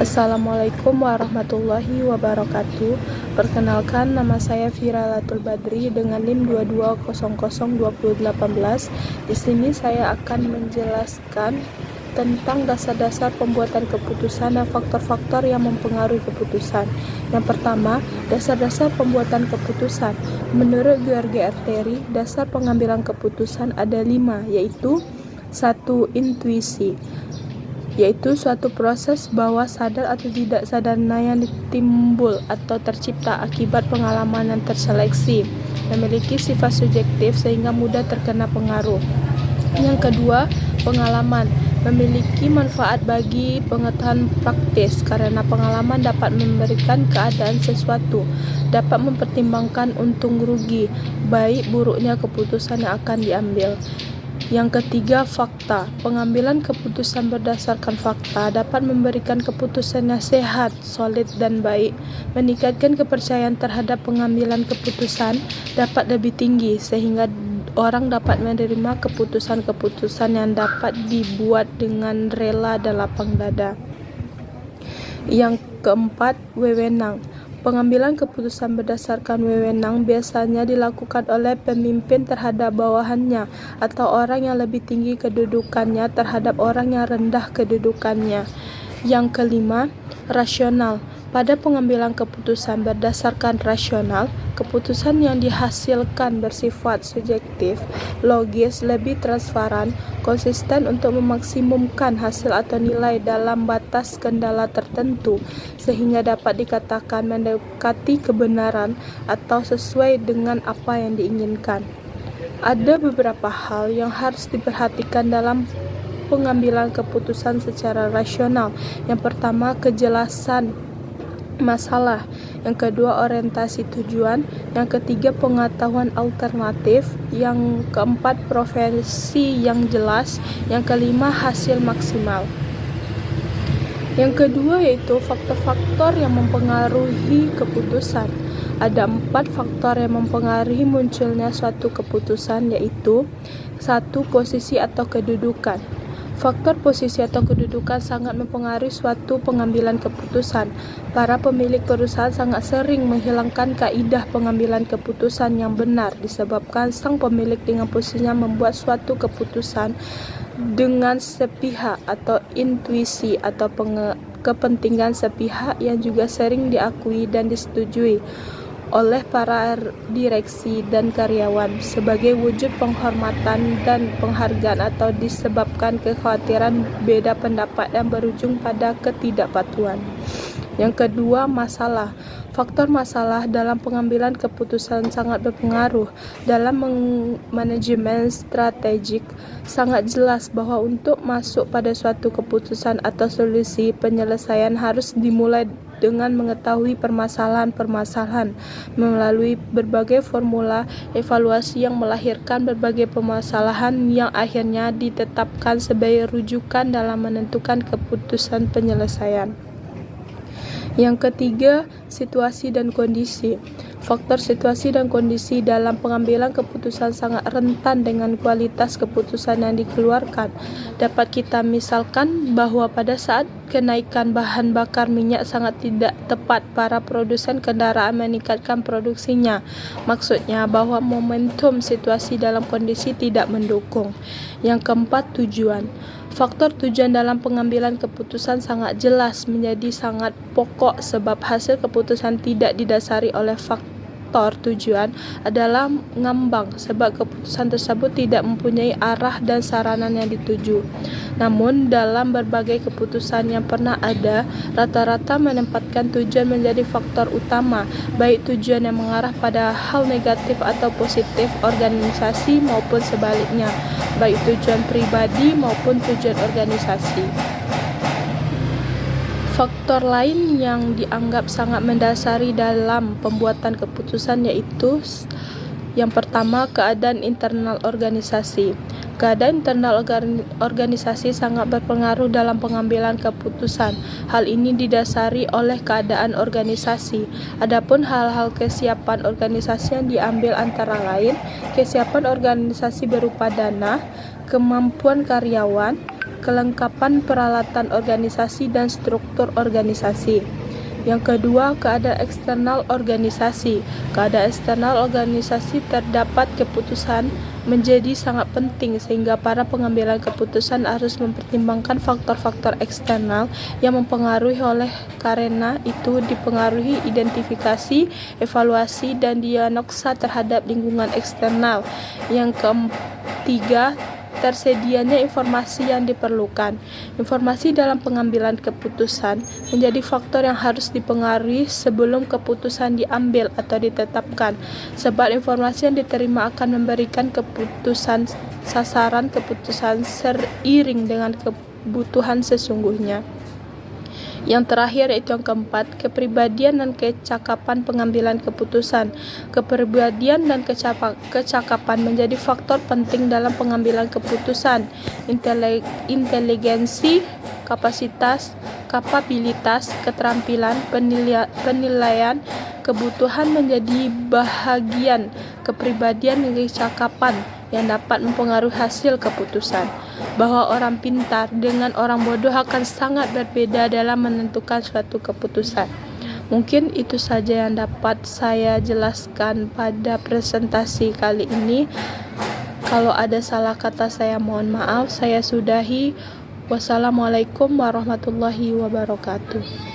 Assalamualaikum warahmatullahi wabarakatuh. Perkenalkan, nama saya Fira Latul Badri dengan NIM 22002018. Di sini saya akan menjelaskan tentang dasar-dasar pembuatan keputusan dan faktor-faktor yang mempengaruhi keputusan. Yang pertama, dasar-dasar pembuatan keputusan. Menurut George Arteri, dasar pengambilan keputusan ada 5, yaitu 1. Intuisi, yaitu suatu proses bawah sadar atau tidak sadarnya yang timbul atau tercipta akibat pengalaman yang terseleksi, memiliki sifat subjektif sehingga mudah terkena pengaruh. Yang kedua, pengalaman, memiliki manfaat bagi pengetahuan praktis karena pengalaman dapat memberikan keadaan sesuatu, dapat mempertimbangkan untung rugi, baik buruknya keputusan yang akan diambil. Yang ketiga, fakta. Pengambilan keputusan berdasarkan fakta dapat memberikan keputusan yang sehat, solid, dan baik. Meningkatkan kepercayaan terhadap pengambilan keputusan dapat lebih tinggi, sehingga orang dapat menerima keputusan-keputusan yang dapat dibuat dengan rela dan lapang dada. Yang keempat, wewenang. Pengambilan keputusan berdasarkan wewenang biasanya dilakukan oleh pemimpin terhadap bawahannya atau orang yang lebih tinggi kedudukannya terhadap orang yang rendah kedudukannya. Yang kelima, rasional. Pada pengambilan keputusan berdasarkan rasional, keputusan yang dihasilkan bersifat subjektif, logis, lebih transparan, konsisten untuk memaksimumkan hasil atau nilai dalam batas kendala tertentu, sehingga dapat dikatakan mendekati kebenaran atau sesuai dengan apa yang diinginkan. Ada beberapa hal yang harus diperhatikan dalam pengambilan keputusan secara rasional. Yang pertama, kejelasan masalah. Yang kedua, orientasi tujuan. Yang ketiga, pengetahuan alternatif. Yang keempat, profesi yang jelas. Yang kelima, hasil maksimal. Yang kedua yaitu faktor-faktor yang mempengaruhi keputusan. Ada 4 faktor yang mempengaruhi munculnya suatu keputusan, yaitu 1. Posisi atau kedudukan. Faktor posisi atau kedudukan sangat mempengaruhi suatu pengambilan keputusan. Para pemilik perusahaan sangat sering menghilangkan kaidah pengambilan keputusan yang benar disebabkan sang pemilik dengan posisinya membuat suatu keputusan dengan sepihak atau intuisi atau kepentingan sepihak yang juga sering diakui dan disetujui oleh para direksi dan karyawan sebagai wujud penghormatan dan penghargaan atau disebabkan kekhawatiran beda pendapat yang berujung pada ketidakpatuhan. Yang kedua, masalah. Faktor masalah dalam pengambilan keputusan sangat berpengaruh. Dalam manajemen strategik, sangat jelas bahwa untuk masuk pada suatu keputusan atau solusi penyelesaian harus dimulai dengan mengetahui permasalahan-permasalahan melalui berbagai formula evaluasi yang melahirkan berbagai permasalahan yang akhirnya ditetapkan sebagai rujukan dalam menentukan keputusan penyelesaian. Yang ketiga, situasi dan kondisi. Faktor situasi dan kondisi dalam pengambilan keputusan sangat rentan dengan kualitas keputusan yang dikeluarkan. Dapat kita misalkan bahwa pada saat kenaikan bahan bakar minyak sangat tidak tepat, para produsen kendaraan meningkatkan produksinya. Maksudnya bahwa momentum situasi dalam kondisi tidak mendukung. Yang keempat, tujuan. Faktor tujuan dalam pengambilan keputusan sangat jelas menjadi sangat pokok sebab hasil keputusan tidak didasari oleh faktor tujuan adalah ngambang sebab keputusan tersebut tidak mempunyai arah dan saranan yang dituju. Namun dalam berbagai keputusan yang pernah ada, rata-rata menempatkan tujuan menjadi faktor utama, baik tujuan yang mengarah pada hal negatif atau positif organisasi maupun sebaliknya, baik tujuan pribadi maupun tujuan organisasi. Faktor lain yang dianggap sangat mendasari dalam pembuatan keputusan yaitu yang pertama, keadaan internal organisasi. Keadaan internal organisasi sangat berpengaruh dalam pengambilan keputusan. Hal ini didasari oleh keadaan organisasi. Adapun hal-hal kesiapan organisasi yang diambil antara lain, kesiapan organisasi berupa dana, kemampuan karyawan, kelengkapan peralatan organisasi dan struktur organisasi. Yang kedua, keadaan eksternal organisasi. Keadaan eksternal organisasi terdapat keputusan menjadi sangat penting sehingga para pengambilan keputusan harus mempertimbangkan faktor-faktor eksternal yang mempengaruhi karena itu dipengaruhi identifikasi, evaluasi, dan diagnosa terhadap lingkungan eksternal. Yang ketiga, tersedianya informasi yang diperlukan. Informasi dalam pengambilan keputusan menjadi faktor yang harus dipengaruhi sebelum keputusan diambil atau ditetapkan, sebab informasi yang diterima akan memberikan sasaran keputusan seiring dengan kebutuhan sesungguhnya. Yang terakhir yaitu yang keempat, kepribadian dan kecakapan pengambilan keputusan. Kepribadian dan kecakapan menjadi faktor penting dalam pengambilan keputusan. Inteligensi, kapasitas, kapabilitas, keterampilan, penilaian, kebutuhan menjadi bahagian kepribadian dan kecakapan yang dapat mempengaruhi hasil keputusan. Bahwa orang pintar dengan orang bodoh akan sangat berbeda dalam menentukan suatu keputusan. Mungkin itu saja yang dapat saya jelaskan pada presentasi kali ini. Kalau ada salah kata saya mohon maaf. Saya sudahi. Wassalamualaikum warahmatullahi wabarakatuh.